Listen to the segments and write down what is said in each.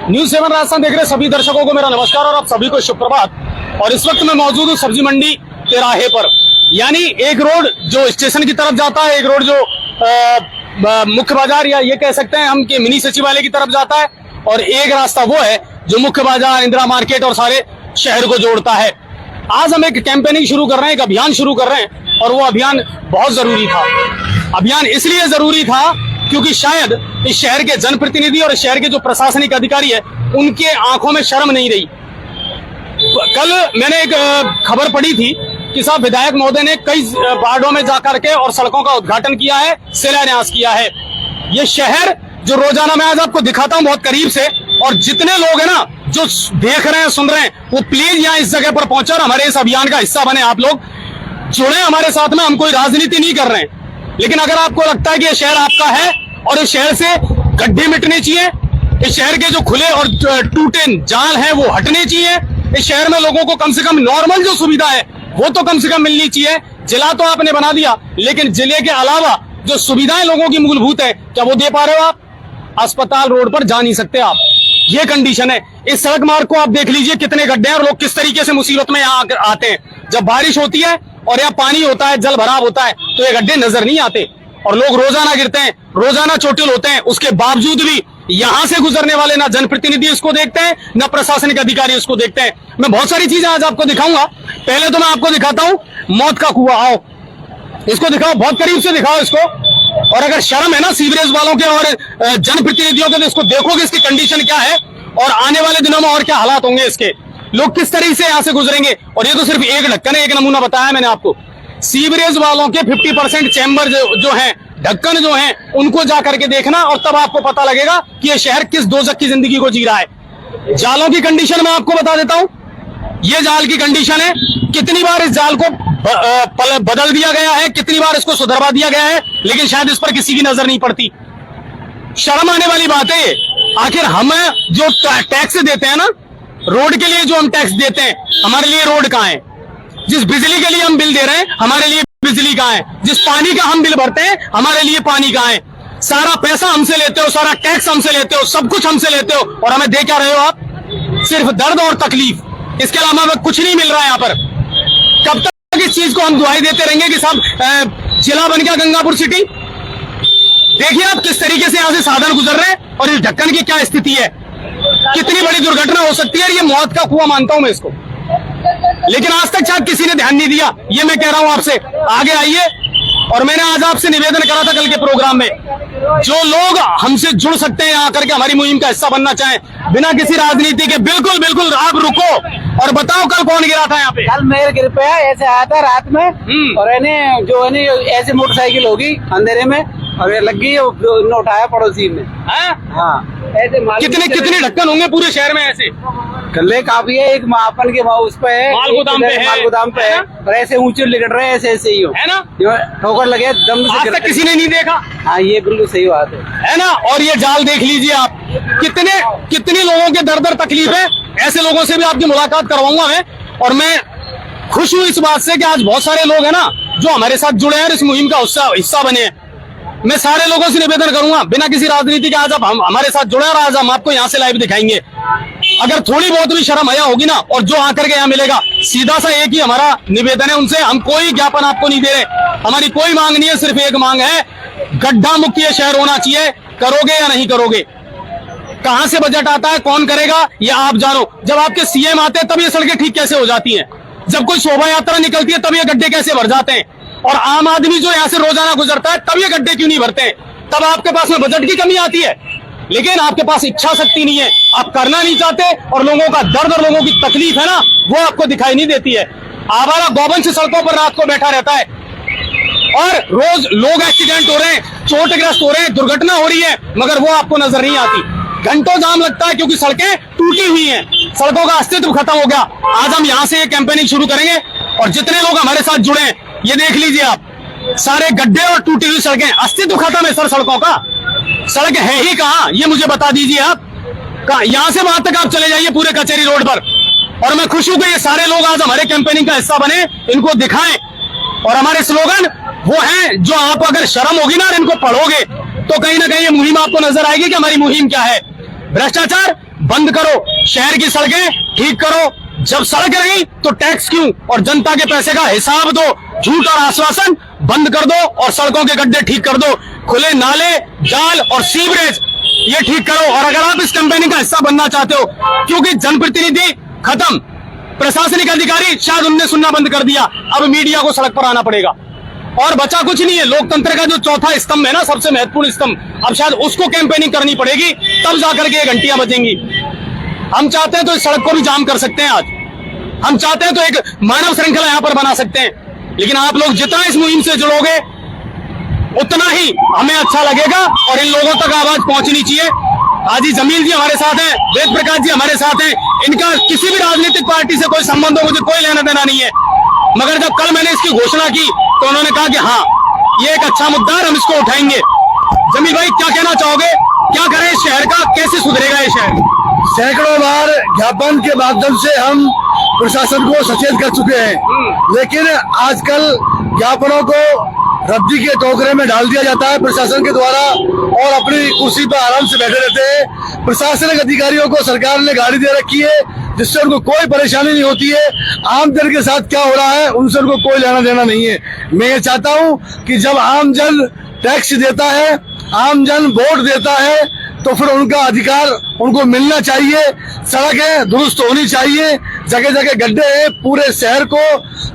News 7 Rajasthan देख रहे सभी दर्शकों को मेरा नमस्कार और आप सभी को शुभ प्रभात। और इस वक्त मैं मौजूद हूँ सब्जी मंडी तिराहे पर, यानी एक रोड जो स्टेशन की तरफ जाता है, एक रोड जो मुख्य बाजार या ये कह सकते हैं हम कि मिनी सचिवालय की तरफ जाता है, और एक रास्ता वो है जो मुख्य बाजार, इंदिरा मार्केट और सारे शहर को जोड़ता है। आज हम एक कैंपेनिंग शुरू कर रहे हैं, एक अभियान शुरू कर रहे हैं, और वो अभियान बहुत जरूरी था। अभियान इसलिए जरूरी था क्योंकि शायद इस शहर के जनप्रतिनिधि और इस शहर के जो प्रशासनिक अधिकारी है उनके आंखों में शर्म नहीं रही। कल मैंने एक खबर पढ़ी थी कि साहब विधायक महोदय ने कई वार्डों में जाकर के और सड़कों का उद्घाटन किया है, शिलान्यास किया है। ये शहर जो रोजाना मैं आज आपको दिखाता हूं बहुत करीब से, और जितने लोग हैं ना जो देख रहे हैं, सुन रहे हैं, वो प्लीज यहाँ इस जगह पर पहुंचे और हमारे इस अभियान का हिस्सा बने। आप लोग जुड़े हमारे साथ में। हम कोई राजनीति नहीं कर रहे हैं, लेकिन अगर आपको लगता है कि ये शहर आपका है और इस शहर से गड्ढे मिटने चाहिए, इस शहर के जो खुले और टूटे जाल हैं वो हटने चाहिए, इस शहर में लोगों को कम से कम नॉर्मल जो सुविधा है वो तो कम से कम मिलनी चाहिए। जिला तो आपने बना दिया, लेकिन जिले के अलावा जो सुविधाएं लोगों की मूलभूत है क्या वो दे पा रहे हो आप? अस्पताल रोड पर जा नहीं सकते आप, ये कंडीशन है। इस सड़क मार्ग को आप देख लीजिए कितने गड्ढे हैं और लोग किस तरीके से मुसीबत में यहाँ आते हैं। जब बारिश होती है और यहाँ पानी होता है, जल भराव होता है, तो ये गड्ढे नजर नहीं आते और लोग रोजाना गिरते हैं, रोजाना चोटिल होते हैं। उसके बावजूद भी यहाँ से गुजरने वाले ना जनप्रतिनिधि इसको देखते हैं, ना प्रशासनिक अधिकारी इसको देखते हैं। मैं बहुत सारी चीजें आज आपको दिखाऊंगा। पहले तो मैं आपको दिखाता हूँ मौत का कुआं। आओ इसको दिखाओ, बहुत करीब से दिखाओ इसको। और अगर शर्म है ना सीवरेज वालों के और जनप्रतिनिधियों के, तो इसको देखोगे इसकी कंडीशन क्या है और आने वाले दिनों में और क्या हालात होंगे इसके, लोग किस तरीके से यहाँ से गुजरेंगे। और ये तो सिर्फ एक ढक्कन है, एक नमूना बताया मैंने आपको। सीवरेज वालों के 50% चैम्बर जो हैं, ढक्कन जो हैं, उनको जा करके देखना और तब आपको पता लगेगा कि ये शहर किस दोजख की जिंदगी को जी रहा है। जालों की कंडीशन मैं आपको बता देता हूं। ये जाल की कंडीशन है, कितनी बार इस जाल को बदल दिया गया है, कितनी बार इसको सुधरवा दिया गया है, लेकिन शायद इस पर किसी की नजर नहीं पड़ती। शर्म आने वाली बात है। आखिर हम जो टैक्स देते हैं ना, रोड के लिए जो हम टैक्स देते हैं, हमारे लिए रोड कहाँ है? जिस बिजली के लिए हम बिल दे रहे हैं, हमारे लिए बिजली कहाँ है? जिस पानी का हम बिल भरते हैं, हमारे लिए पानी कहाँ है? सारा पैसा हमसे लेते हो, सारा टैक्स हमसे लेते हो, सब कुछ हमसे लेते हो, और हमें दे क्या रहे हो आप? सिर्फ दर्द और तकलीफ, इसके अलावा हमें कुछ नहीं मिल रहा है यहाँ पर। कब तक इस चीज को हम दुहाई देते रहेंगे कि साहब जिला बन गया गंगापुर सिटी? देखिए आप किस तरीके से यहाँ से साधन गुजर रहे हैं और इस ढक्कन की क्या स्थिति है। कितनी बड़ी दुर्घटना हो सकती है। ये मौत का कुआं मानता हूं मैं इसको, लेकिन आज तक शायद किसी ने ध्यान नहीं दिया। ये मैं कह रहा हूं आपसे, आगे आइए। और मैंने आज आपसे निवेदन करा था कल के प्रोग्राम में, जो लोग हमसे जुड़ सकते हैं यहाँ करके हमारी मुहिम का हिस्सा बनना चाहें बिना किसी राजनीति के, बिल्कुल बिल्कुल आप रुको और बताओ कल कौन गिरा था यहाँ पे? कल मेरे गिर पे ऐसे आया था रात में, और ऐसे मोटरसाइकिल होगी अंधेरे में और ये लग गई, उठाया पड़ोसी ने। हाँ ऐसे कितने ढक्कन होंगे पूरे शहर में ऐसे? कल्ले काफी है। एक मापन के उस पे है, माल गोदाम पे है, और ऐसे ऊंचे लिकट रहे हैं, ऐसे ही हो है ना, ठोकर लगे दम से। आज तक किसी ने नहीं देखा। हाँ ये बिल्कुल सही बात है ना। और ये जाल देख लीजिए आप, कितने लोगों के दर्द और तकलीफ है। ऐसे लोगों से भी आपकी मुलाकात करवाऊंगा मैं। और मैं खुश हूं इस बात से कि आज बहुत सारे लोग हैं ना जो हमारे साथ जुड़े हैं और इस मुहिम का हिस्सा बने हैं। मैं सारे लोगों से निवेदन करूंगा बिना किसी राजनीति के, आज आप हमारे साथ जुड़े और आज हम आपको यहाँ से लाइव दिखाएंगे। अगर थोड़ी बहुत भी शर्म हया होगी ना, और जो आकर के यहाँ मिलेगा, सीधा सा एक ही हमारा निवेदन है उनसे। हम कोई ज्ञापन आपको नहीं दे रहे, हमारी कोई मांग नहीं है, सिर्फ एक मांग है, गड्ढा मुक्त ये शहर होना चाहिए। करोगे या नहीं करोगे? कहां से बजट आता है, कौन करेगा, ये आप जानो। जब आपके सीएम आते हैं तब ये सड़कें ठीक कैसे हो जाती हैं? जब कोई शोभा यात्रा निकलती है तब ये गड्ढे कैसे भर जाते हैं? और आम आदमी जो यहाँ से रोजाना गुजरता है तब ये गड्ढे क्यों नहीं भरते हैं? तब आपके पास में बजट की कमी आती है, लेकिन आपके पास इच्छा शक्ति नहीं है, आप करना नहीं चाहते, और लोगों का दर्द और लोगों की तकलीफ है ना, वो आपको दिखाई नहीं देती है। आवारा गौवंश सड़कों पर रात को बैठा रहता है और रोज लोग एक्सीडेंट हो रहे हैं, चोटग्रस्त हो रहे हैं, दुर्घटना हो रही है, मगर वो आपको नजर नहीं आती। घंटों जाम लगता है क्योंकि सड़कें टूटी हुई हैं, सड़कों का अस्तित्व खत्म हो गया। आज हम यहाँ से ये कैंपेनिंग शुरू करेंगे और जितने लोग हमारे साथ जुड़े हैं, ये देख लीजिए आप, सारे गड्ढे और टूटी हुई सड़कें, अस्तित्व खत्म है सर सड़कों का। सड़क है ही कहाँ, ये मुझे बता दीजिए आप। यहाँ से वहां तक आप चले जाइए पूरे कचहरी रोड पर। और मैं खुश हूं कि ये सारे लोग आज हमारे कैंपेनिंग का हिस्सा बने, इनको दिखाएं। और हमारे स्लोगन वो हैं जो आप अगर शर्म होगी ना और इनको पढ़ोगे तो कहीं ना कहीं ये मुहिम आपको नजर आएगी कि हमारी मुहिम क्या है। भ्रष्टाचार बंद करो, शहर की सड़कें ठीक करो। जब सड़क रही तो टैक्स क्यों, और जनता के पैसे का हिसाब दो। झूठ और आश्वासन बंद कर दो और सड़कों के गड्ढे ठीक कर दो। खुले नाले, जाल और सीवरेज ये ठीक करो। और अगर आप इस कैंपेनिंग का हिस्सा बनना चाहते हो, क्योंकि जनप्रतिनिधि खत्म, प्रशासनिक अधिकारी शायद उनने सुनना बंद कर दिया, अब मीडिया को सड़क पर आना पड़ेगा और बचा कुछ नहीं है। लोकतंत्र का जो चौथा स्तंभ है ना, सबसे महत्वपूर्ण स्तंभ, अब शायद उसको कैंपेनिंग करनी पड़ेगी, तब जाकर के ये घंटियां बजेंगी। हम चाहते हैं तो इस सड़क को भी जाम कर सकते हैं आज, हम चाहते हैं तो एक मानव श्रृंखला यहां पर बना सकते हैं, लेकिन आप लोग जितना इस मुहिम से जुड़ोगे उतना ही हमें अच्छा लगेगा और इन लोगों तक आवाज पहुंचनी चाहिए। हाजी जमील जी हमारे साथ हैं, वेद प्रकाश जी हमारे साथ हैं, इनका किसी भी राजनीतिक पार्टी से कोई संबंध हो, मुझे कोई लेना देना नहीं है, मगर जब कल मैंने इसकी घोषणा की तो उन्होंने कहा कि हाँ ये एक अच्छा मुद्दा है, हम इसको उठाएंगे। जमील भाई क्या कहना चाहोगे, क्या करें इस शहर का, कैसे सुधरेगा ये शहर? सैकड़ों बार ज्ञापन के माध्यम से हम प्रशासन को सचेत कर चुके हैं, लेकिन आजकल ज्ञापनों को रद्दी के टोकरे में डाल दिया जाता है प्रशासन के द्वारा और अपनी कुर्सी पर आराम से बैठे रहते हैं। प्रशासनिक अधिकारियों को सरकार ने गाड़ी दे रखी है जिससे उनको कोई परेशानी नहीं होती है। आम जन के साथ क्या हो रहा है उनसे उनको कोई लेना देना नहीं है। मैं ये चाहता हूँ कि जब आम जन टैक्स देता है, आम जन वोट देता है, तो फिर उनका अधिकार उनको मिलना चाहिए। सड़कें दुरुस्त होनी चाहिए, जगह जगह गड्ढे हैं, पूरे शहर को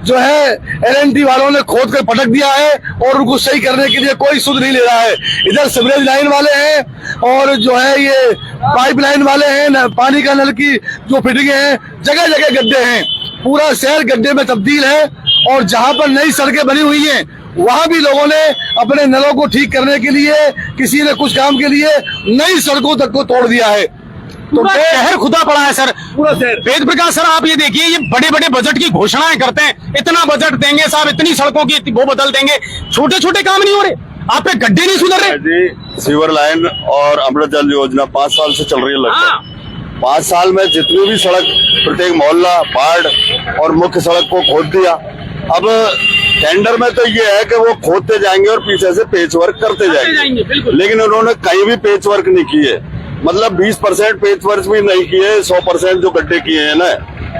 जो है LNT वालों ने खोद कर पटक दिया है और उनको सही करने के लिए कोई सुध नहीं ले रहा है। इधर सीवरेज लाइन वाले हैं और जो है ये पाइपलाइन वाले हैं, पानी का नल की जो फिटिंग है, जगह जगह गड्ढे हैं, पूरा शहर गड्ढे में तब्दील है। और जहां पर नई सड़कें बनी हुई हैं वहां भी लोगों ने अपने नलों को ठीक करने के लिए, किसी ने कुछ काम के लिए नई सड़कों तक को तोड़ दिया है। तो शहर खुदा पड़ा है सर, पूरा शहर। वेद प्रकाश सर आप ये देखिए, ये बड़े बड़े बजट की घोषणाएं करते हैं, इतना बजट देंगे साहब, इतनी सड़कों की वो बदल देंगे, छोटे छोटे काम नहीं हो रहे, आप पे गड्ढे नहीं सुधर रहे जी। सीवर लाइन और अमृत जल योजना 5 साल से चल रही है लगभग। 5 साल में जितनी भी सड़क, प्रत्येक मोहल्ला, वार्ड और मुख्य सड़क को खोद दिया। अब टेंडर में तो ये है कि वो खोदते जाएंगे और पीछे से पेच वर्क करते जाएंगे, लेकिन उन्होंने कहीं भी पेच वर्क नहीं किए, मतलब 20% पेच वर्क भी नहीं किए, 100% जो गड्ढे किए हैं ना।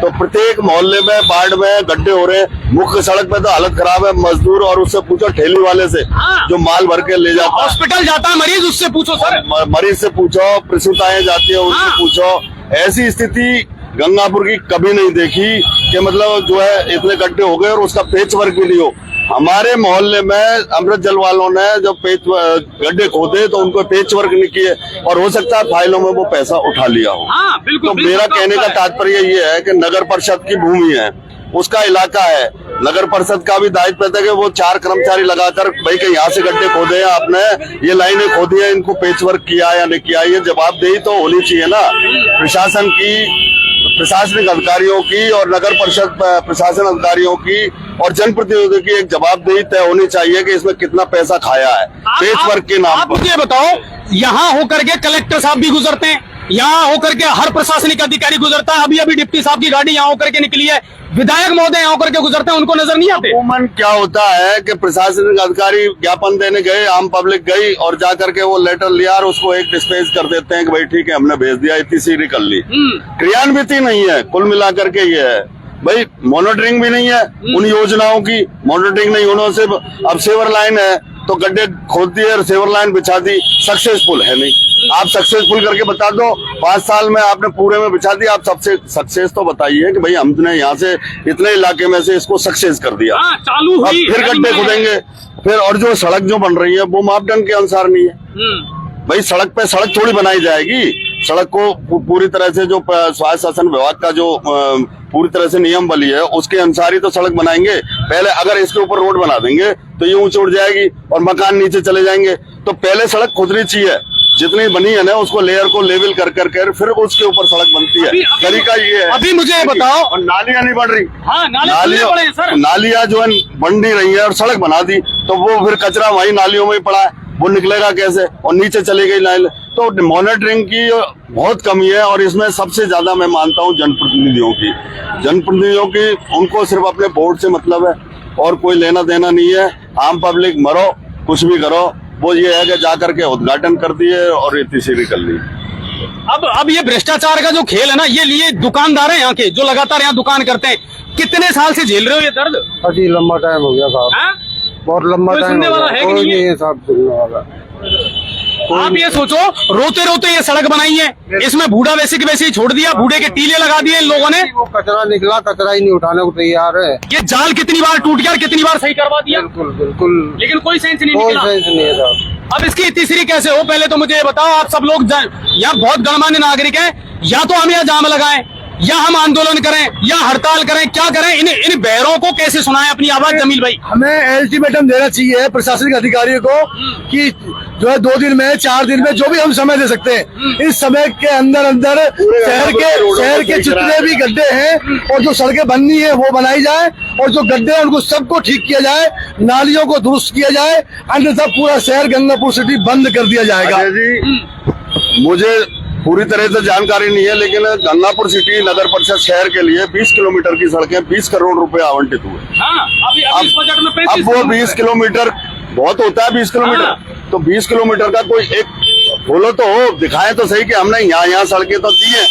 तो प्रत्येक मोहल्ले में, वार्ड में गड्ढे हो रहे हैं। मुख्य सड़क पे तो हालत खराब है, मजदूर और उससे पूछो ठेली वाले से जो माल भर के ले जाता है, हॉस्पिटल जाता है मरीज, उससे पूछो सर, मरीज से पूछो, प्रसूताएं जाती है उनसे पूछो। ऐसी स्थिति गंगापुर की कभी नहीं देखी कि मतलब जो है इतने गड्ढे हो गए और उसका पेच वर्क भी नहीं हो। हमारे मोहल्ले में अमृत जल वालों ने जब गड्ढे खोदे तो उनको पेच वर्क नहीं किए और हो सकता है फाइलों में वो पैसा उठा लिया हो। बिल्कुल, तो मेरा कहने का तात्पर्य ये है कि नगर परिषद की भूमि है, उसका इलाका है, नगर परिषद का भी दायित्व है कि वो 4 कर्मचारी लगाकर भाई कि यहाँ से गड्ढे खोदे हैं आपने, ये लाइनें खोदी है, इनको पेच वर्क किया या नहीं किया, ये जवाबदेही तो होनी चाहिए ना प्रशासन की, प्रशासनिक अधिकारियों की और नगर परिषद प्रशासन अधिकारियों की और जनप्रतिनिधियों की एक जवाबदेही तय होनी चाहिए कि इसमें कितना पैसा खाया है पेच वर्क के नाम पर। मुझे बताओ, यहाँ होकर के कलेक्टर साहब भी गुजरते हैं, यहाँ होकर के हर प्रशासनिक अधिकारी गुजरता है, अभी अभी डिप्टी साहब की गाड़ी यहाँ होकर के निकली है, विधायक महोदय यहाँ होकर के गुजरते हैं, उनको नजर नहीं आते। अमूमन क्या होता है कि प्रशासनिक अधिकारी ज्ञापन देने गए, आम पब्लिक गई और जाकर के वो लेटर लिया और उसको एक डिस्पेच कर देते हैं कि भाई ठीक है हमने भेज दिया, इतनी सी कर ली। क्रियान्विति नहीं है, कुल मिलाकर के ये है भाई, मॉनिटरिंग भी नहीं है उन योजनाओं की, मॉनिटरिंग नहीं होने से। अब सेवर लाइन है तो गड्ढे खोद दिए और सेवर लाइन बिछा दी, सक्सेसफुल है नहीं। आप सक्सेसफुल करके बता दो, 5 साल में आपने पूरे में बिछा दिया, आप सबसे सक्सेस तो बताइए कि भाई हमने यहाँ से इतने इलाके में से इसको सक्सेस कर दिया। चालू हुई, फिर गड्ढे खोदेंगे फिर, और जो सड़क जो बन रही है वो मापदंड के अनुसार नहीं है। भाई सड़क पे सड़क थोड़ी बनाई जाएगी, सड़क को पूरी तरह से जो स्वास्थ्य शासन विभाग का जो पूरी तरह से नियम बली है उसके अनुसार ही तो सड़क बनाएंगे। पहले अगर इसके ऊपर रोड बना देंगे तो ये ऊंच उड़ जाएगी और मकान नीचे चले जाएंगे। तो पहले सड़क खुदनी चाहिए, जितनी बनी है ना उसको लेयर को लेवल कर कर फिर उसके ऊपर सड़क बनती है। तरीका ये है। अभी मुझे बताओ, और नालियां नहीं बन रही, नालियां जो है बन नहीं रही है और सड़क बना दी तो वो फिर कचरा वही नालियों में ही पड़ा है, वो निकलेगा कैसे और नीचे चली गई नाली। तो मॉनिटरिंग की बहुत कमी है और इसमें सबसे ज्यादा मैं मानता हूँ जनप्रतिनिधियों की, उनको सिर्फ अपने वोट से मतलब है और कोई लेना देना नहीं है। आम पब्लिक मरो कुछ भी करो, वो ये है कि जाकर के उद्घाटन कर दिए और इतनी सी कर ली। अब ये भ्रष्टाचार का जो खेल है ना, ये दुकानदार है यहाँ के जो लगातार यहाँ दुकान करते हैं, कितने साल से झेल रहे हो ये दर्द? अजी लंबा टाइम हो गया साहब, हाँ? बहुत लंबा कोई टाइम सुनने हो वाला गया, है कि कोई नहीं नहीं है साहब सुनने वाला। आप ये सोचो, रोते रोते ये सड़क बनाई है, इसमें बूढ़ा वैसे के वैसे ही छोड़ दिया, बूढ़े के टीले लगा दिए इन लोगों ने। वो कचरा निकला, कचरा ही नहीं उठाने को तैयार है। ये जाल कितनी बार टूट गया और कितनी बार सही करवा दिया, बिल्कुल बिल्कुल, लेकिन कोई सेंस नहीं कोई निकला। सेंस नहीं है साहब। अब इसकी तीसरी कैसे हो? पहले तो मुझे ये बताओ, आप सब लोग यहाँ बहुत गणमान्य नागरिक हैं, या तो हम यहाँ जाम लगाएं, या हम आंदोलन करें, या हड़ताल करें, क्या करें? इन बहरों को कैसे सुनाएं अपनी आवाज? जमील भाई, हमें अल्टीमेटम देना चाहिए प्रशासनिक अधिकारियों को कि जो है 2 दिन में 4 दिन में जो भी हम समय दे सकते हैं, इस समय के अंदर शहर के जितने भी गड्ढे हैं और जो सड़कें बननी है वो बनाई जाए, और जो गड्ढे हैं उनको सबको ठीक किया जाए, नालियों को दुरुस्त किया जाए, अन्यथा पूरा शहर गंगापुर सिटी बंद कर दिया जाएगा। अजय जी, मुझे पूरी तरह से जानकारी नहीं है, लेकिन गंगापुर सिटी नगर परिषद शहर के लिए 20 किलोमीटर की सड़कें 20 करोड़ रुपए आवंटित हुए। हाँ, अभी इस बजट में 35 अब वो 20 किलोमीटर बहुत होता है, 20 किलोमीटर, तो 20 किलोमीटर का कोई एक बोलो तो हो, दिखाए तो सही कि हमने यहाँ सड़कें तो दी है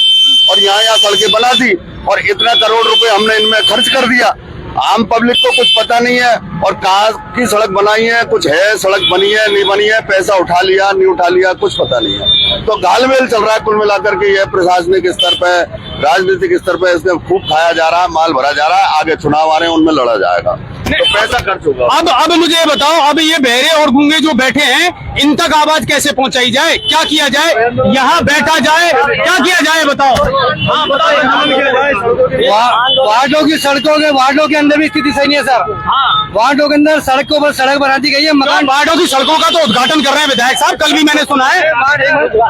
और यहाँ सड़कें बना दी और इतना करोड़ रुपए हमने इनमें खर्च कर दिया। आम पब्लिक को कुछ पता नहीं है, और कहाँ की सड़क बनाई है, कुछ है, सड़क बनी है नहीं बनी है, पैसा उठा लिया नहीं उठा लिया, कुछ पता नहीं है। तो घालमेल चल रहा है कुल मिलाकर के। यह प्रशासनिक स्तर पे, राजनीतिक स्तर पे इसमें खूब खाया जा रहा है, माल भरा जा रहा है, आगे चुनाव आ रहे हैं उनमें लड़ा जाएगा, तो पैसा खर्च होगा। अब मुझे ये बताओ, अब ये बहरे और गूंगे जो बैठे हैं, इन तक आवाज कैसे पहुंचाई जाए? क्या किया जाए? यहाँ बैठा जाए, क्या किया जाए? बताओ। हाँ बताओ। वार्डों की सड़कों के, वार्डों के अंदर भी स्थिति सही नहीं है सर। हाँ, वार्डों के अंदर सड़कों पर सड़क बना दी गई है, मकान। वार्डों की सड़कों का तो उद्घाटन कर रहे हैं विधायक साहब, कल भी मैंने सुना है।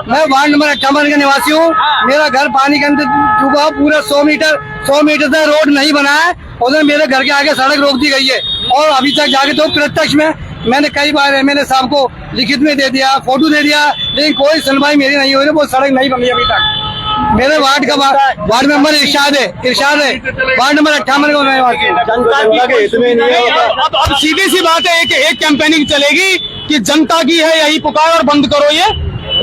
मैं वार्ड नंबर 58 का निवासी हूँ। मेरा घर पानी के अंदर डूबा, पूरा 100 मीटर तक रोड नहीं बना है, उधर मेरे घर के आगे सड़क रोक दी गई है, और अभी तक जाके तो प्रत्यक्ष में मैंने कई बार एमएलए साहब को लिखित में दे दिया, फोटो दे दिया, लेकिन कोई सुनवाई मेरी नहीं हुई, वो सड़क नहीं बनी अभी तक। मेरे वार्ड का वार्ड मेंबर इरशाद है, वार्ड नंबर 58 का निवासी हूं। अब सीधी सी बात है, एक कैंपेनिंग चलेगी कि जनता की है यही पुकार और बंद करो ये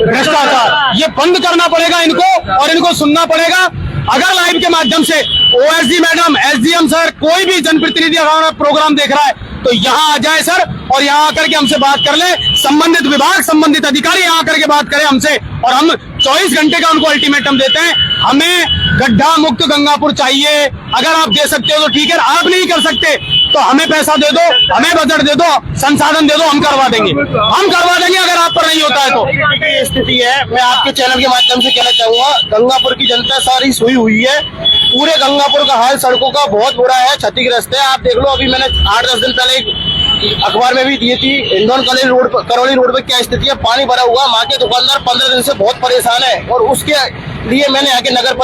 भ्रष्टाचार। ये बंद करना पड़ेगा इनको, और इनको सुनना पड़ेगा। अगर लाइव के माध्यम से ओएसडी मैडम, एसडीएम सर, कोई भी जनप्रतिनिधि अगर प्रोग्राम देख रहा है तो यहाँ आ जाए सर, और यहाँ आकर के हमसे बात कर ले। संबंधित विभाग, संबंधित अधिकारी यहाँ आकर के बात करें हमसे, और हम 24 घंटे का उनको अल्टीमेटम देते हैं। हमें गड्ढा मुक्त गंगापुर चाहिए। अगर आप दे सकते हो तो ठीक है, आप नहीं कर सकते तो हमें पैसा दे दो, हमें बजट दे दो, संसाधन दे दो, हम करवा देंगे, अगर आप पर नहीं होता है तो। ये स्थिति है, मैं आपके चैनल के माध्यम से कहना चाहूंगा, गंगापुर की जनता सारी सोई हुई है। पूरे गंगापुर का हाल सड़कों का बहुत बुरा है, क्षतिग्रस्त है। आप देख लो, अभी मैंने 8-10 दिन पहले एक अखबार में भी दिए थी, इंदौर करौली रोड पे क्या स्थिति है, पानी भरा हुआ। माँ के दुकानदार 15 दिन से बहुत परेशान है, और उसके लिए मैंने आके नगर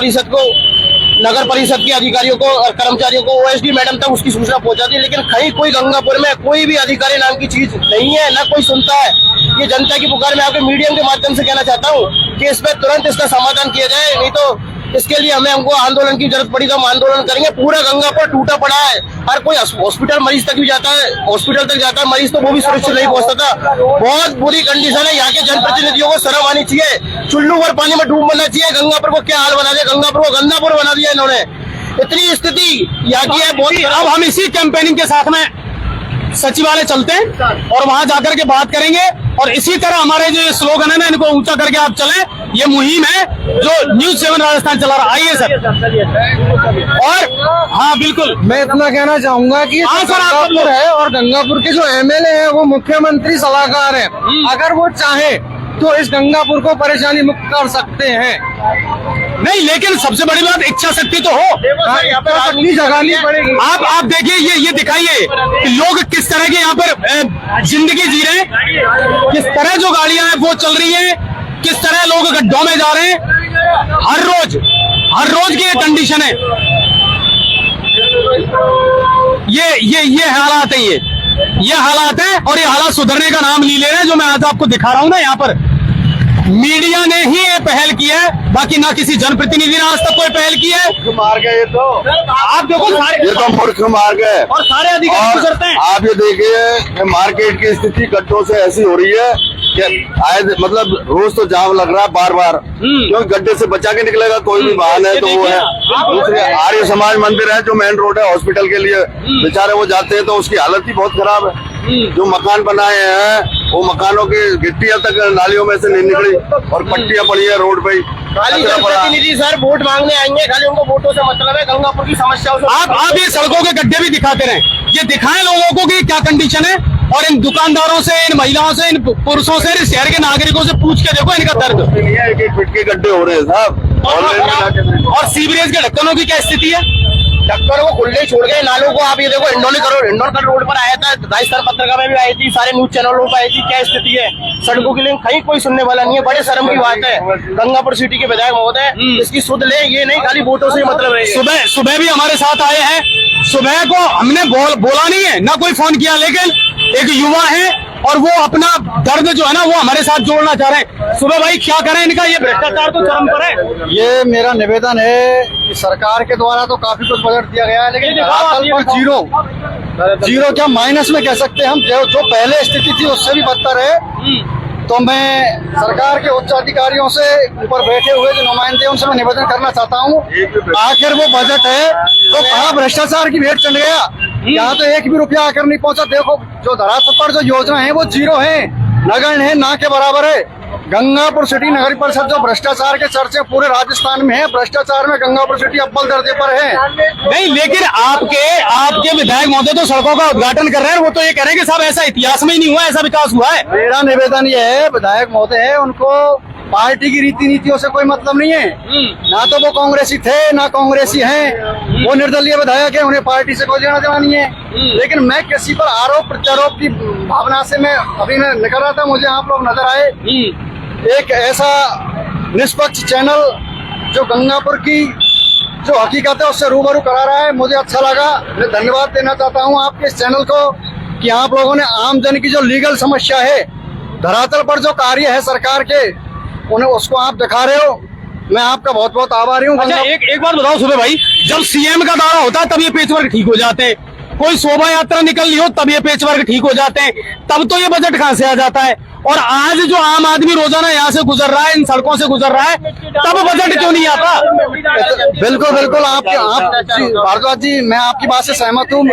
परिषद के अधिकारियों को और कर्मचारियों को, ओएसडी मैडम तक उसकी सूचना पहुंचा दी, लेकिन कहीं कोई गंगापुर में कोई भी अधिकारी नाम की चीज नहीं है, ना कोई सुनता है। ये जनता की पुकार मैं आपके मीडियम के माध्यम से कहना चाहता हूँ कि इस पर तुरंत इसका समाधान किया जाए, नहीं तो इसके लिए हमको आंदोलन की जरूरत पड़ी तो हम आंदोलन करेंगे। पूरा गंगापुर टूटा पड़ा है, हर कोई हॉस्पिटल मरीज तक भी जाता है, हॉस्पिटल तक जाता है मरीज, तो वो भी सुरक्षित नहीं पहुंचता था। बहुत बुरी कंडीशन है। यहाँ के जनप्रतिनिधियों को शर्म आनी चाहिए, चुल्लू भर पानी में डूब मरना चाहिए। गंगापुर को क्या हाल बना दिया, गंगापुर को गंगापुर बना दिया इन्होंने। इतनी स्थिति यहाँ की है बहुत। अब हम इसी कैंपेनिंग के साथ में सचिवालय चलते हैं और वहां जाकर के बात करेंगे, और इसी तरह हमारे जो स्लोगन है ना, इनको ऊंचा करके आप चले। ये मुहिम है जो न्यूज़ 7 राजस्थान चला रहा। आइए सर। और हाँ बिल्कुल, मैं इतना कहना चाहूंगा कि हाँ सर, आप गंगापुर है, और गंगापुर के जो एमएलए हैं वो मुख्यमंत्री सलाहकार हैं। अगर वो चाहे तो इस गंगापुर को परेशानी मुक्त कर सकते हैं। नहीं, लेकिन सबसे बड़ी बात इच्छा शक्ति तो हो। अपनी जगानी पड़ेगी। आप देखिए, ये दिखाइए कि लोग किस तरह के यहाँ पर जिंदगी जी रहे हैं, किस तरह जो गाड़ियां हैं वो चल रही हैं, किस तरह लोग गड्ढों में जा रहे हैं। हर रोज की ये कंडीशन है। ये हालात है, ये हालात है, और ये हालात सुधरने का नाम नहीं ले रहे हैं। जो मैं आज आपको दिखा रहा हूं ना, यहाँ पर मीडिया ने ही ये पहल की है, बाकी ना किसी जनप्रतिनिधि ने आज तक कोई पहल की है। मार गए ये तो, आप देखो सारे, ये तो मूर्ख मार गए, और सारे अधिकारी गुजरते हैं। आप ये देखिए, मार्केट की स्थिति गड्ढों से ऐसी हो रही है आए मतलब रोज तो जाम लग रहा है बार बार, क्योंकि गड्ढे से बचा के निकलेगा कोई भी वाहन है तो वो है। दूसरे आर्य समाज मंदिर है जो मेन रोड है हॉस्पिटल के लिए, बेचारे वो जाते हैं तो उसकी हालत ही बहुत खराब है। जो मकान बनाए हैं वो मकानों की गिट्टियां तक नालियों में से नहीं निकली और पट्टियां पड़ी है रोड पे। खाली जनप्रतिनिधि सर वोट मांगने आएंगे, खाली उनको वोटों से मतलब है, गंगापुर की समस्याओं से। आप ये सड़कों के गड्ढे भी दिखाते रहे, ये दिखाएं लोगों को कि क्या कंडीशन है, और इन दुकानदारों से, इन महिलाओं से, इन पुरुषों से, इन शहर के नागरिकों से पूछ के देखो इनका दर्द। एक फीट के गड्ढे हो रहे हैं साहब। और सीवरेज के ढक्कनों की क्या स्थिति है? ढक्कनों को खुले छोड़ गए, नालों को आप ये देखो। इंडोर रोड पर आया था, राजस्थान पत्रिका में भी आई थी, सारे न्यूज चैनलों पर आई थी। क्या स्थिति है सड़कों के लिए, कहीं कोई सुनने वाला नहीं है। बड़े शर्म की बात है, गंगापुर सिटी के विधायक महोदय इसकी सुध ले, ये नहीं खाली वोटों से मतलब है। सुबह भी हमारे साथ आए हैं, सुबह को हमने बोला नहीं है, ना कोई फोन किया, लेकिन एक युवा है और वो अपना दर्द जो है ना वो हमारे साथ जोड़ना चाह रहे हैं। सुबह भाई क्या करें, इनका ये भ्रष्टाचार तो चरम पर है। ये मेरा निवेदन है कि सरकार के द्वारा तो काफी कुछ बजट दिया गया है, लेकिन धरातल पर जीरो क्या माइनस में कह सकते हैं हम। जो पहले स्थिति थी उससे भी बदतर है। तो मैं सरकार के उच्च अधिकारियों से, ऊपर बैठे हुए जो नुमाइंदे उनसे मैं निवेदन करना चाहता हूँ, आखिर वो बजट है तो कहाँ भ्रष्टाचार की भेंट चढ़ गया। यहाँ तो एक भी रुपया आकर नहीं पहुँचा। देखो जो धरातल पर जो योजना है वो जीरो है, नगण्य है, ना के बराबर है। गंगापुर सिटी नगर परिषद जो भ्रष्टाचार के चर्चे पूरे राजस्थान में है, भ्रष्टाचार में गंगापुर सिटी अव्वल दर्जे पर है। नहीं, लेकिन आपके विधायक महोदय तो सड़कों का उद्घाटन कर रहे हैं, वो तो ये कह रहे हैं कि साहब ऐसा इतिहास में ही नहीं हुआ, ऐसा विकास हुआ है। मेरा निवेदन ये है, विधायक महोदय है, उनको पार्टी की रीति नीतियों से कोई मतलब नहीं है। ना तो वो कांग्रेसी थे ना कांग्रेसी हैं, वो निर्दलीय विधायक है, उन्हें पार्टी से कोई लेना देना नहीं है। लेकिन मैं किसी पर आरोप प्रत्यारोप की भावना से मैं अभी मैं निकल रहा था, मुझे आप लोग नजर आए, एक ऐसा निष्पक्ष चैनल जो गंगापुर की जो हकीकत है उससे रूबरू करा रहा है, मुझे अच्छा लगा। मैं धन्यवाद देना चाहता हूं आपके इस चैनल को कि आप लोगों ने आम जन की जो लीगल समस्या है, धरातल पर जो कार्य है सरकार के, उन्हें उसको आप दिखा रहे हो। मैं आपका बहुत बहुत आभारी हूँ। अच्छा, एक बात बताओ सुबह भाई, जब सीएम का दौरा होता है तब ये पेचवर्क ठीक हो जाते हैं, कोई शोभा यात्रा निकलनी हो तब ये पेचवर्क ठीक हो जाते हैं, तब तो ये बजट कहाँ से आ जाता है? और आज जो आम आदमी रोजाना यहाँ से गुजर रहा है, इन सड़कों से गुजर रहा है, तब बजट क्यों नहीं आता? बिल्कुल बिल्कुल, आप भारद्वाज जी, मैं आपकी बात से सहमत हूँ।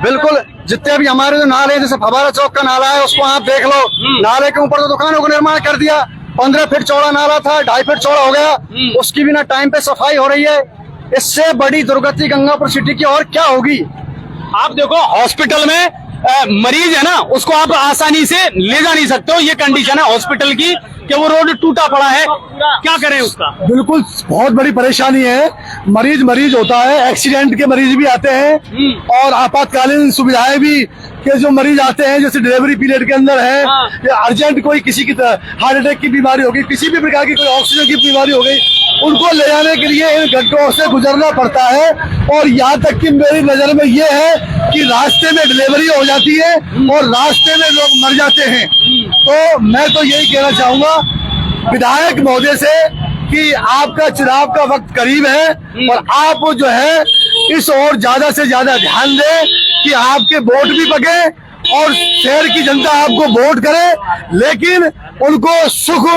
बिल्कुल, जितने भी हमारे जो नाले, जैसे फवारा चौक का नाला है, उसको आप देख लो, नाले के ऊपर तो दुकानों को निर्माण कर दिया। 15 फीट चौड़ा नाला था, 2.5 फीट चौड़ा हो गया, उसकी भी ना टाइम पे सफाई हो रही है। इससे बड़ी दुर्गति गंगापुर सिटी की और क्या होगी? आप देखो, हॉस्पिटल में मरीज है ना, उसको आप आसानी से ले जा नहीं सकते हो। ये कंडीशन है हॉस्पिटल की कि वो रोड टूटा पड़ा है, क्या करें उसका? बिल्कुल, बहुत बड़ी परेशानी है। मरीज होता है, एक्सीडेंट के मरीज भी आते हैं और आपातकालीन सुविधाएं भी कि जो मरीज आते हैं, जैसे डिलीवरी पीरियड के अंदर है या अर्जेंट कोई किसी की हार्ट अटैक की बीमारी हो गई, किसी भी प्रकार की कोई ऑक्सीजन की बीमारी हो गई, उनको ले जाने के लिए इन गड्ढों से गुजरना पड़ता है। और यहाँ तक कि मेरी नजर में ये है कि रास्ते में डिलीवरी हो जाती है और रास्ते में लोग मर जाते हैं। तो मैं तो यही कहना चाहूंगा विधायक महोदय से कि आपका चुनाव का वक्त करीब है और आप जो है इस ओर ज्यादा से ज्यादा ध्यान दें कि आपके वोट भी पके और शहर की जनता आपको वोट करे, लेकिन उनको सुख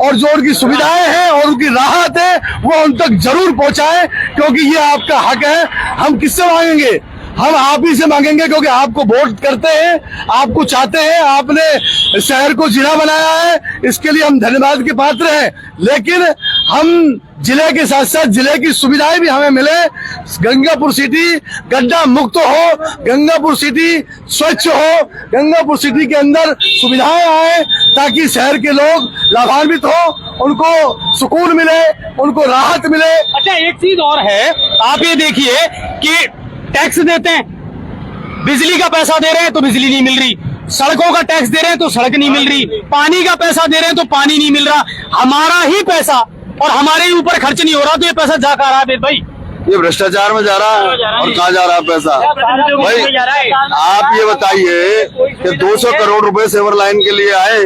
और जो उनकी सुविधाएं हैं और उनकी राहत है वो उन तक जरूर पहुंचाएं, क्योंकि ये आपका हक है। हम किससे मांगेंगे? हम आप ही से मांगेंगे, क्योंकि आपको वोट करते हैं, आपको चाहते हैं, आपने शहर को जिला बनाया है, इसके लिए हम धन्यवाद के पात्र हैं। लेकिन हम जिले के साथ साथ जिले की सुविधाएं भी हमें मिले, गंगापुर सिटी गड्ढा मुक्त हो, गंगापुर सिटी स्वच्छ हो, गंगापुर सिटी के अंदर सुविधाएं आए ताकि शहर के लोग लाभान्वित हो, उनको सुकून मिले, उनको राहत मिले। अच्छा, एक चीज और है, आप ये देखिए कि टैक्स देते हैं, बिजली का पैसा दे रहे हैं तो बिजली नहीं मिल रही, सड़कों का टैक्स दे रहे हैं तो सड़क नहीं मिल रही, पानी का पैसा दे रहे हैं तो पानी नहीं मिल रहा। हमारा ही पैसा और हमारे ही ऊपर खर्च नहीं हो रहा, तो ये पैसा जा कहाँ रहा है भाई? ये भ्रष्टाचार में जा रहा है। और कहाँ जा रहा है पैसा? भाई आप ये बताइए कि 200 करोड़ रुपए सेवर लाइन के लिए आए,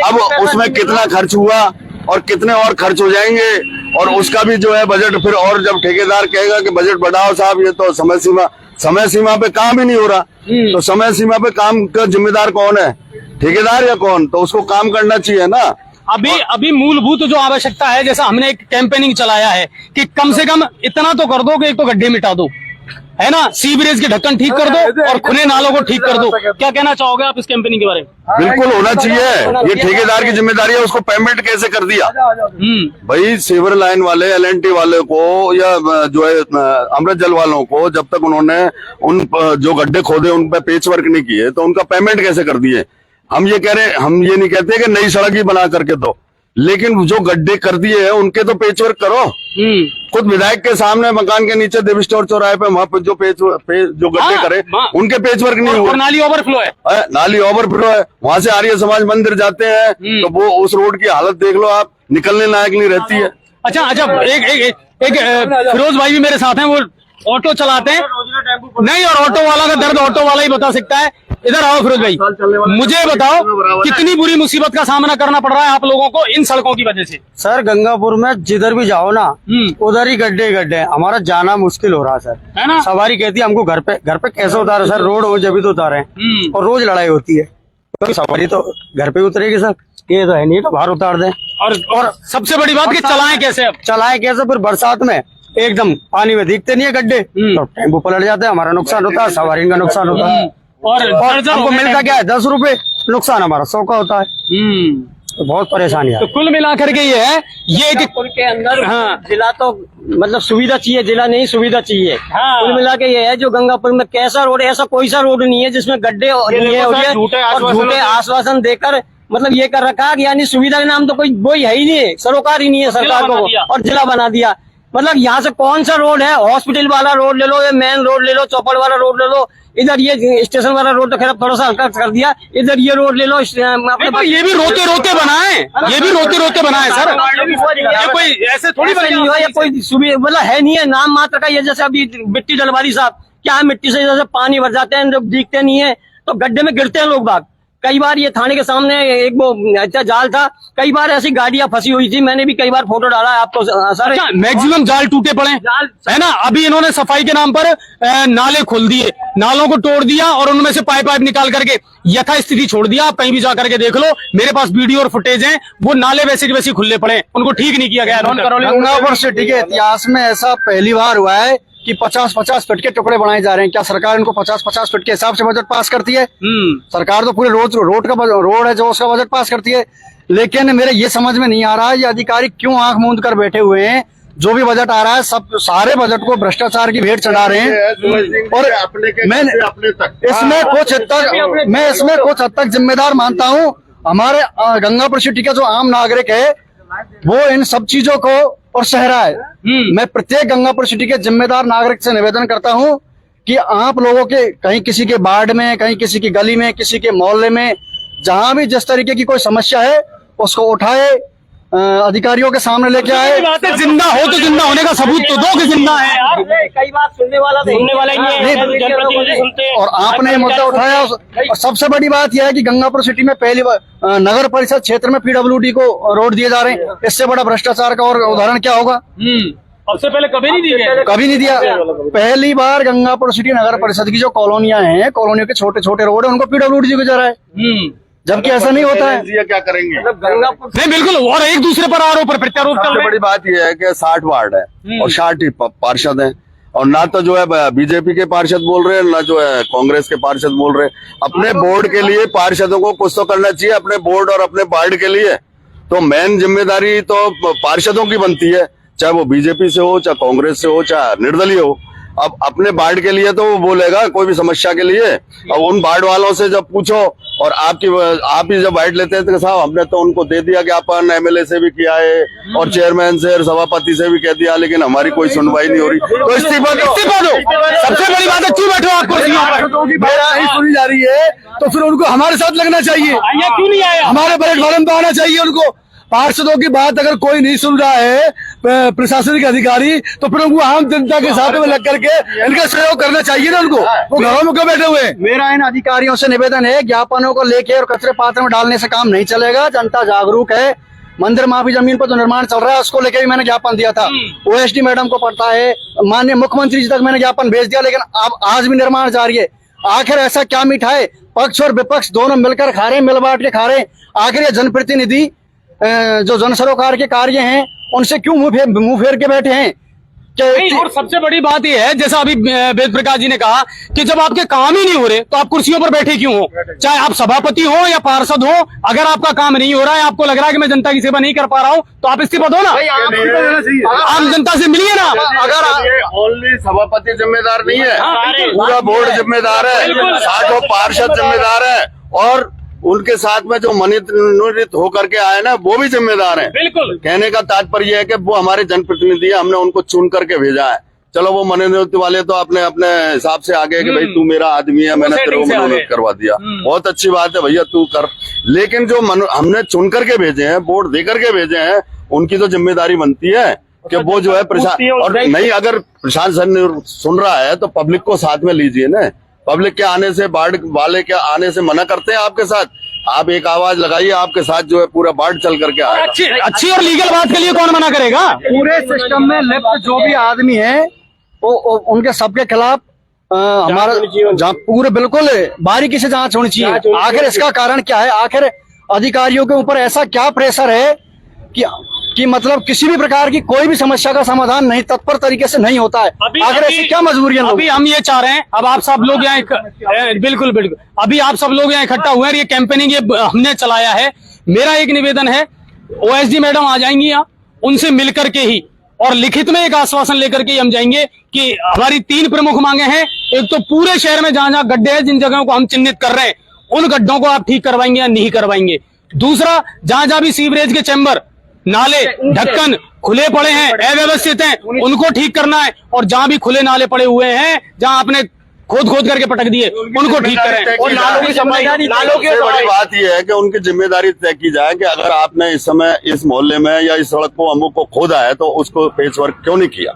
अब उसमें कितना खर्च हुआ और कितने और खर्च हो जाएंगे, और उसका भी जो है बजट फिर, और जब ठेकेदार कहेगा कि बजट बढ़ाओ साहब, ये तो समय सीमा पे काम ही नहीं हो रहा, तो समय सीमा पे काम का जिम्मेदार कौन है? ठेकेदार या कौन, तो उसको काम करना चाहिए ना। अभी मूलभूत जो आवश्यकता है, जैसा हमने एक कैंपेनिंग चलाया है कि कम से कम इतना तो कर दो कि एक तो गड्ढे मिटा दो, है ना, सीवरेज के ढक्कन ठीक कर दो और खुले नालों को ठीक कर दो। क्या कहना चाहोगे आप इस कैंपेनिंग के बारे में? बिल्कुल होना चाहिए, ये ठेकेदार की जिम्मेदारी है। उसको पेमेंट कैसे कर दिया भाई? सीवर लाइन वाले, LNT वाले को या जो है अमृत जल वालों को, जब तक उन्होंने उन जो गड्ढे खोदे उन पर पेच वर्क नहीं किए तो उनका पेमेंट कैसे कर दिए? हम ये कह रहे, हम ये नहीं कहते कि नई सड़क ही बना करके दो, लेकिन जो गड्ढे कर दिए हैं उनके तो पेच वर्क करो। खुद विधायक के सामने मकान के नीचे देवी स्टोर चौराहे पे वहाँ पे जो जो गड्ढे करे उनके पेच वर्क नहीं हुआ। नाली ओवरफ्लो है, नाली ओवरफ्लो है। वहाँ से आर्य समाज मंदिर जाते हैं तो वो उस रोड की हालत देख लो आप, निकलने लायक नहीं रहती है। अच्छा, एक फिरोज भाई भी मेरे साथ हैं, वो ऑटो चलाते हैं। नहीं, और ऑटो वाला का दर्द ऑटो वाला ही बता सकता है। इधर आओ फिरोज भाई, मुझे बताओ कितनी बुरी मुसीबत का सामना करना पड़ रहा है आप लोगों को इन सड़कों की वजह से? सर गंगापुर में जिधर भी जाओ ना उधर ही गड्ढे गड्ढे, हमारा जाना मुश्किल हो रहा है सर, है ना। सवारी कहती है हमको घर पे कैसे उतारे सर, रोड हो जब भी तो उतारे, और रोज लड़ाई होती है, तो सवारी तो घर पे उतरेगी सर, ये तो है नहीं तो बाहर उतार दें। और सबसे बड़ी बात कि चलाएं कैसे? अब चलाएं कैसे? फिर बरसात में एकदम पानी में दिखते नहीं है गड्ढे, तो टेम्पो पलट जाते हैं, हमारा नुकसान होता है, सवारी का नुकसान होता है, और हमको मिलता क्या है 10 रुपए, नुकसान हमारा 100 का होता है। तो बहुत परेशानी है। तो कुल मिलाकर के ये है, ये गंगापुर के अंदर जिला तो मतलब सुविधा चाहिए, जिला नहीं सुविधा चाहिए। कुल मिला के ये है जो गंगापुर में कैसा रोड है, ऐसा कोई सा रोड नहीं है जिसमें गड्ढे नहीं है और झूठे आश्वासन देकर मतलब ये कर रखा है, यानी सुविधा के नाम तो कोई वही है ही नहीं है, सरोकार ही नहीं है सरकार को, और जिला बना दिया। मतलब यहाँ से कौन सा रोड है, हॉस्पिटल वाला रोड ले लो, या मेन रोड ले लो, चौपड़ वाला रोड ले लो, इधर ये स्टेशन वाला रोड तो खैर थोड़ा सा हल्का कर दिया, इधर ये रोड ले लो। ये भी रोते रोते बनाए, ये भी रोते रोते बनाए सर, ये कोई ऐसे थोड़ी बनी हुआ है, कोई सुविधा मतलब है नहीं है, नाम मात्र का। ये जैसे अभी मिट्टी डलवारी साहब, क्या है मिट्टी से जैसे पानी भर जाते हैं, लोग दिखते नहीं है तो गड्ढे में गिरते हैं लोग बाग। कई बार ये थाने के सामने एक वो अच्छा जाल था, कई बार ऐसी गाड़ियां फंसी हुई थी, मैंने भी कई बार फोटो डाला है आपको सर। अच्छा, मैक्सिमम जाल टूटे पड़े है ना। अभी इन्होंने सफाई के नाम पर नाले खोल दिए, नालों को तोड़ दिया और उनमें से पाइप निकाल करके यथास्थिति छोड़ दिया। आप कहीं भी जा करके देख लो, मेरे पास वीडियो और फुटेज है, वो नाले वैसे के वैसे खुले पड़े, उनको ठीक नहीं किया गया। गंगापुर सिटी के इतिहास में ऐसा पहली बार हुआ है कि 50-50 फीट के टुकड़े बनाए जा रहे हैं। क्या सरकार इनको 50-50 फीट के हिसाब से बजट पास करती है? सरकार तो पूरे रोड है जो उसका बजट पास करती है। लेकिन मेरे ये समझ में नहीं आ रहा है ये अधिकारी क्यों आंख मूंद कर बैठे हुए हैं। जो भी बजट आ रहा है सब सारे बजट को भ्रष्टाचार की भेंट चढ़ा रहे हैं। और मैं इसमें कुछ हद तक जिम्मेदार मानता हूँ हमारे गंगापुर सिटी का जो आम नागरिक है वो इन सब चीजों को और सहरा है। मैं प्रत्येक गंगापुर सिटी के जिम्मेदार नागरिक से निवेदन करता हूं कि आप लोगों के कहीं किसी के वार्ड में, कहीं किसी की गली में, किसी के मोहल्ले में जहां भी जिस तरीके की कोई समस्या है उसको उठाए, अधिकारियों के सामने लेके आए। जिंदा हो तो जिंदा होने का सबूत तो दो कि जिंदा है। कई बार सुनने वाला ही नहीं। और आपने मुद्दा उठाया। और सबसे बड़ी बात यह है कि गंगापुर सिटी में पहली बार नगर परिषद क्षेत्र में PWD को रोड दिए जा रहे हैं। इससे बड़ा भ्रष्टाचार का और उदाहरण क्या होगा? सबसे पहले कभी नहीं दिया, कभी नहीं दिया। पहली बार गंगापुर सिटी नगर परिषद की जो कॉलोनियां हैं, कॉलोनियों के छोटे छोटे रोड है, उनको PWD को जा रहा है, जबकि ऐसा नहीं होता है। क्या करेंगे? नहीं बिल्कुल, और एक दूसरे पर आरोप पर प्रत्यारोप कर रहे हैं। बड़ी बात यह है कि 60 वार्ड है और 60 ही पार्षद हैं, और ना तो जो है बीजेपी के पार्षद बोल रहे हैं, ना जो है कांग्रेस के पार्षद बोल रहे हैं। अपने बोर्ड के लिए पार्षदों को कुछ तो करना चाहिए, अपने बोर्ड और अपने वार्ड के लिए। तो मेन जिम्मेदारी तो पार्षदों की बनती है, चाहे वो बीजेपी से हो, चाहे कांग्रेस से हो, चाहे निर्दलीय हो। अब अपने वार्ड के लिए तो वो बोलेगा कोई भी समस्या के लिए। अब उन वार्ड वालों से जब पूछो और आप ही जब बाइट लेते हैं तो साहब हमने तो उनको दे दिया ज्ञापन, MLA से भी किया है और चेयरमैन से और सभापति से भी कह दिया, लेकिन हमारी कोई सुनवाई नहीं हो रही। तो इस्तीफा दो। सबसे बड़ी बात है, क्यों बैठो आप कुर्सियों नहीं सुनी जा रही है तो फिर उनको हमारे साथ लगना चाहिए। क्यों नहीं आया? हमारे प्लेटफॉर्म पे आना चाहिए उनको। पार्षदों की बात अगर कोई नहीं सुन रहा है प्रशासनिक अधिकारी, तो फिर उनको आम जनता के साथ में लग करके इनका सहयोग करना चाहिए ना उनको। वो घरों में क्यों बैठे हुए? मेरा इन अधिकारियों से निवेदन है, ज्ञापनों को लेके और कचरे पात्र में डालने से काम नहीं चलेगा। जनता जागरूक है। मंदिर माफी जमीन पर जो निर्माण चल रहा है उसको लेके भी मैंने ज्ञापन दिया था, OSD मैडम को पड़ता है, माननीय मुख्यमंत्री जी तक मैंने ज्ञापन भेज दिया, लेकिन अब आज भी निर्माण जारी है। आखिर ऐसा क्या मीठा है पक्ष और विपक्ष दोनों मिलकर खा रहे हैं, मिल बांट के खा रहे हैं। आखिर ये जनप्रतिनिधि जो जन सरोकार के कार्य हैं उनसे क्यों मुंह फेर के बैठे हैं? नहीं, और सबसे बड़ी बात यह है, जैसा अभी वेद प्रकाश जी ने कहा कि जब आपके काम ही नहीं हो रहे तो आप कुर्सियों पर बैठे क्यों हो? चाहे आप सभापति हो या पार्षद हो, अगर आपका काम नहीं हो रहा है, आपको लग रहा है कि मैं जनता की सेवा नहीं कर पा रहा हूं, तो आप इस्तीफा दो ना, आम जनता से मिलिए ना। अगर ओनली सभापति जिम्मेदार नहीं है, पूरा बोर्ड जिम्मेदार है, 60 पार्षद जिम्मेदार है, और उनके साथ में जो मनोनीत होकर के आए ना वो भी जिम्मेदार हैं। बिल्कुल, कहने का तात्पर्य है कि वो हमारे जनप्रतिनिधि है, हमने उनको चुन करके भेजा है। चलो वो मनोनीत वाले तो अपने अपने हिसाब से आगे कि भाई तू मेरा आदमी है, मैंने तेरे को मनोनीत करवा दिया, बहुत अच्छी बात है भैया तू कर। लेकिन जो हमने चुन करके भेजे हैं, वोट दे करके भेजे हैं, उनकी तो जिम्मेदारी बनती है कि वो जो है प्रशासन, और नहीं अगर प्रशासन सुन रहा है तो पब्लिक को साथ में लीजिए ना। पब्लिक के आने से, बाढ़ वाले के आने से मना करते हैं आपके साथ, आप एक आवाज लगाइए, आपके साथ जो है पूरा बाढ़ चल करके आएगा। अच्छी और लीगल बात के लिए कौन मना करेगा? पूरे सिस्टम में लिप्त जो भी आदमी है वो उनके सबके खिलाफ हमारा पूरे बिल्कुल बारीकी से जांच होनी चाहिए। आखिर इसका कारण क्या है? आखिर अधिकारियों के ऊपर ऐसा क्या प्रेशर है कि मतलब किसी भी प्रकार की कोई भी समस्या का समाधान नहीं तत्पर तरीके से नहीं होता है? आखिर ऐसी क्या मजबूरी है? अभी हम ये चाह रहे हैं, अब आप सब लोग यहाँ बिल्कुल बिल्कुल अभी आप सब लोग यहाँ इकट्ठा हुए हैं, ये कैंपेनिंग ये हमने चलाया है। मेरा एक निवेदन है, ओएसडी मैडम आ जाएंगी यहाँ, उनसे मिलकर के ही और लिखित में एक आश्वासन लेकर के हम जाएंगे कि हमारी 3 प्रमुख मांगे हैं। एक तो पूरे शहर में जहां जहां गड्ढे हैं, जिन जगहों को हम चिन्हित कर रहे हैं, उन गड्ढों को आप ठीक करवाएंगे या नहीं करवाएंगे। दूसरा, जहां जहां भी सीवरेज के चैम्बर, नाले, ढक्कन खुले पड़े हैं, अव्यवस्थित हैं, उनको ठीक करना है। और जहां भी खुले नाले पड़े हुए हैं, जहां आपने खोद करके पटक दिए, उनको ठीक करें। और नालों की सफाई, नालों की बड़ी बात यह है कि उनकी जिम्मेदारी तय की जाए कि अगर आपने इस समय इस मोहल्ले में या इस सड़क को अमुक को खोदा है तो उसको पेच वर्क क्यों नहीं किया,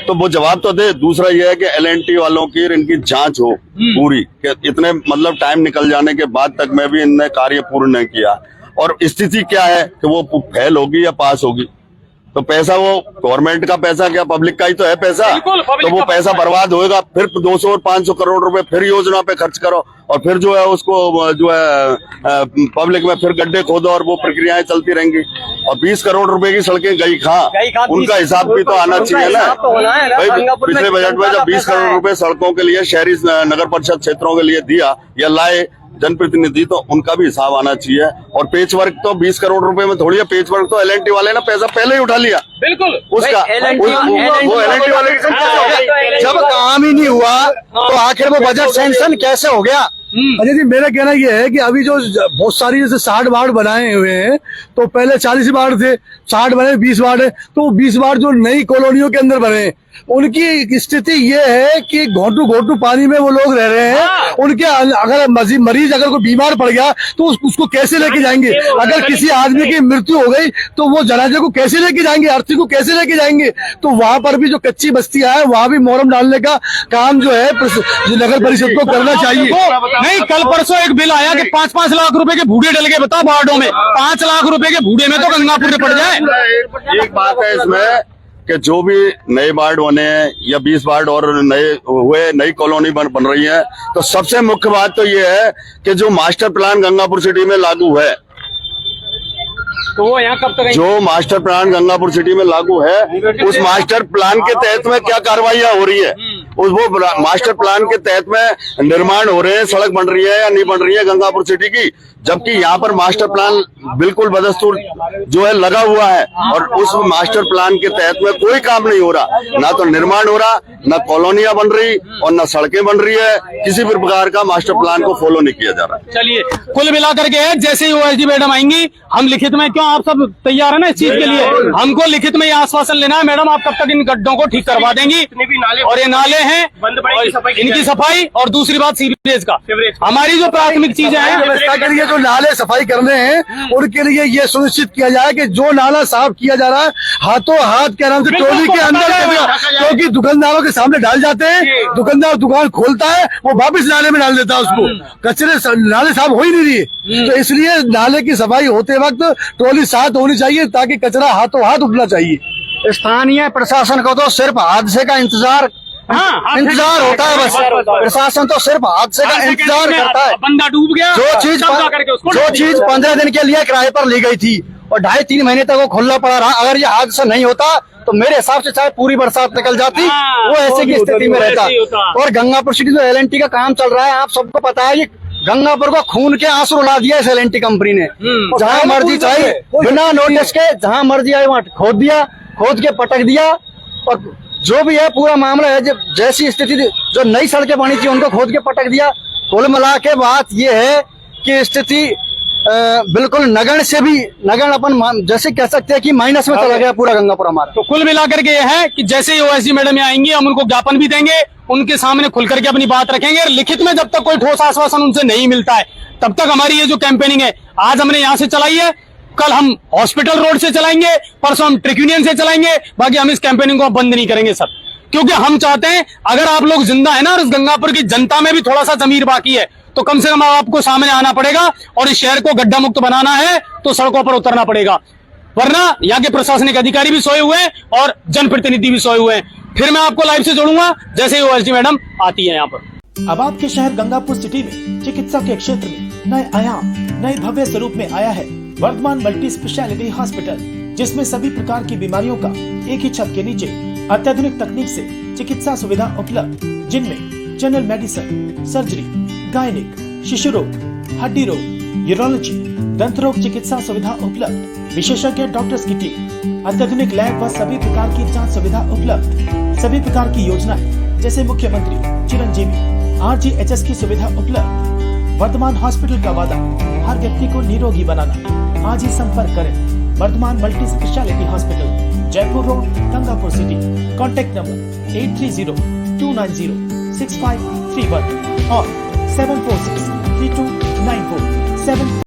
तो वो जवाब तो दे। दूसरा यह है कि LNT वालों की इनकी जांच हो पूरी, कि इतने मतलब टाइम निकल जाने के बाद तक में भी इनने कार्य पूर्ण नहीं किया। और स्थिति क्या है कि वो फेल होगी या पास होगी, तो पैसा वो गवर्नमेंट का पैसा क्या पब्लिक का ही तो है पैसा, तो वो पैसा बर्बाद होएगा। फिर 200 और 500 करोड़ रुपए फिर योजना पे खर्च करो, और फिर जो है उसको जो है पब्लिक में फिर गड्ढे खोदो, और वो प्रक्रियाएं चलती रहेंगी। और 20 करोड़ रुपए की सड़कें गई कहाँ, उनका हिसाब भी तो आना चाहिए ना भाई। पिछले बजट में जब 20 करोड़ रुपए सड़कों के लिए, शहरी नगर परिषद क्षेत्रों के लिए दिया या लाए जनप्रतिनिधि, तो उनका भी हिसाब आना चाहिए। और पेच वर्क तो 20 करोड़ रुपए में थोड़ी है, पेच वर्क तो LNT वाले ने पैसा पहले ही उठा लिया। बिल्कुल उसका वो LNT वाले जब काम ही नहीं हुआ तो आखिर वो बजट सैंक्शन कैसे हो गया? अजय जी, मेरा कहना यह है कि अभी जो बहुत सारी जैसे 60 वार्ड बनाए हुए हैं, तो पहले 40 वार्ड थे, 60 बने, 20 वार्ड है, तो 20 वार्ड जो नई कॉलोनियों के अंदर बने, उनकी स्थिति ये है कि घोटू पानी में वो लोग रह रहे हैं। उनके अगर मरीज अगर कोई बीमार पड़ गया तो उसको कैसे लेके जाएंगे? अगर किसी आदमी की मृत्यु हो गई तो वो जनाजे को कैसे लेके जाएंगे? अर्थी को कैसे लेके जाएंगे? तो वहां पर भी जो कच्ची बस्तियां है, वहां भी मोहरम डालने का काम जो है नगर परिषद को करना चाहिए। नहीं, कल परसों एक बिल आया कि 5-5 लाख रुपए के भूडे डल गए, बताओ वार्डों में। 5 लाख रुपए के भूडे में तो गंगापुर में पड़ जाए। एक बात है इसमें कि जो भी नए वार्ड बने हैं या 20 वार्ड और नए हुए, नई कॉलोनी बन रही है, तो सबसे मुख्य बात तो ये है कि जो मास्टर प्लान गंगापुर सिटी में लागू है, तो वो यहाँ कब तक, जो मास्टर प्लान गंगापुर सिटी में लागू है, उस मास्टर प्लान के तहत में क्या कार्रवाइयां हो रही है, वो मास्टर प्लान के तहत में निर्माण हो रहे हैं, सड़क बन रही है या नहीं बन रही है गंगापुर सिटी की। जबकि यहाँ पर मास्टर प्लान बिल्कुल बदस्तूर जो है लगा हुआ है, और उस मास्टर प्लान के तहत में कोई काम नहीं हो रहा, ना तो निर्माण हो रहा, ना कॉलोनियां बन रही और ना सड़कें बन रही है। किसी भी प्रकार का मास्टर प्लान को फॉलो नहीं किया जा रहा। चलिए, कुल मिलाकर के जैसे ही OSD मैडम आएंगी, हम लिखित में, क्यों आप सब तैयार है ना इस चीज के लिए? हमको लिखित में ये आश्वासन लेना है, मैडम आप कब तक इन गड्ढों को ठीक करवा देंगी? और ये नाले हैं, इनकी सफाई, और दूसरी बात सीवरेज का। हमारी जो प्राथमिक चीजें हैं, व्यवस्था के लिए जो नाले सफाई करने हैं, उनके लिए ये सुनिश्चित किया जाए कि जो नाला साफ किया जा रहा है, हाथों हाथ के आराम से ट्रॉली के अंदर, क्योंकि दुकानदारों के सामने डाल जाते हैं, दुकानदार दुकान खोलता है, वो वापस नाले में डाल देता है उसको, कचरे नाले साफ हो ही नहीं रही। तो इसलिए नाले की सफाई होते वक्त ट्रॉली साथ होनी चाहिए, ताकि कचरा हाथों हाथ उठना चाहिए। स्थानीय प्रशासन को तो सिर्फ हादसे का इंतजार हाँ, इंतजार होता है बस। प्रशासन तो सिर्फ हादसे का इंतजार करता है। बंदा डूब गया, जो चीज तब जा करके उसको जो चीज 15 दिन के लिए किराए पर ली गई थी और 2.5-3 महीने तक वो खुला पड़ा रहा, अगर ये हादसा नहीं होता तो मेरे हिसाब से चाहे पूरी बरसात निकल जाती, हाँ, वो ऐसे की स्थिति में रहता। ऐसे ही होता। और गंगापुर सिटी जो LNT का काम चल रहा है, आप सबको पता है, ये गंगापुर को खून के आंसू रुला दिया इस LNT कंपनी ने। जहां मर्जी चाहिए बिना नोटिस के, जहां मर्जी आए वहां खोद दिया, खोद के पटक दिया। और जो भी है पूरा मामला है, जैसी स्थिति जो नई सड़कें बनी थी उनको खोद के पटक दिया। कुल मिला के बात ये है कि स्थिति बिल्कुल नगण्य से भी नगण्य, अपन जैसे कह सकते हैं कि माइनस में चला गया पूरा गंगापुर हमारा। तो कुल मिलाकर के ये है कि जैसे ही ओएसडी मैडम यहाँ आएंगे, हम उनको ज्ञापन भी देंगे, उनके सामने खुल करके अपनी बात रखेंगे। लिखित में जब तक कोई ठोस आश्वासन उनसे नहीं मिलता है, तब तक हमारी ये जो कैंपेनिंग है, आज हमने यहाँ से चलाई है, कल हम हॉस्पिटल रोड से चलाएंगे, परसों हम ट्रिक यूनियन से चलाएंगे। बाकी हम इस कैंपेनिंग को बंद नहीं करेंगे सर, क्योंकि हम चाहते हैं अगर आप लोग जिंदा है ना और इस गंगापुर की जनता में भी थोड़ा सा जमीर बाकी है, तो कम से कम आपको सामने आना पड़ेगा और इस शहर को गड्ढा मुक्त बनाना है तो सड़कों पर उतरना पड़ेगा। वरना यहाँ के प्रशासनिक अधिकारी भी सोए हुए हैं और जनप्रतिनिधि भी सोए हुए हैं। फिर मैं आपको लाइव से जोड़ूंगा जैसे ही ओएसडी मैडम आती है यहाँ पर। अब आपके शहर गंगापुर सिटी में चिकित्सा के क्षेत्र में नए आयाम, नए भव्य स्वरूप में आया है वर्धमान मल्टी स्पेशलिटी हॉस्पिटल, जिसमें सभी प्रकार की बीमारियों का एक ही छत के नीचे अत्याधुनिक तकनीक से चिकित्सा सुविधा उपलब्ध, जिनमें जनरल मेडिसिन, सर्जरी, गायनिक, शिशु रोग, हड्डी रोग, यूरोलॉजी, दंत रोग चिकित्सा सुविधा उपलब्ध, विशेषज्ञ डॉक्टर्स की टीम, अत्याधुनिक लैब व सभी प्रकार की जांच सुविधा उपलब्ध, सभी प्रकार की योजनाएं जैसे मुख्यमंत्री चिरंजीवी RGHS की सुविधा उपलब्ध। वर्धमान हॉस्पिटल का वादा हर व्यक्ति को निरोगी बनाना। आज ही संपर्क करें Vardhman multi specialty hospital, Jaipur road, Gangapur city. Contact number 8302906531 और 7463294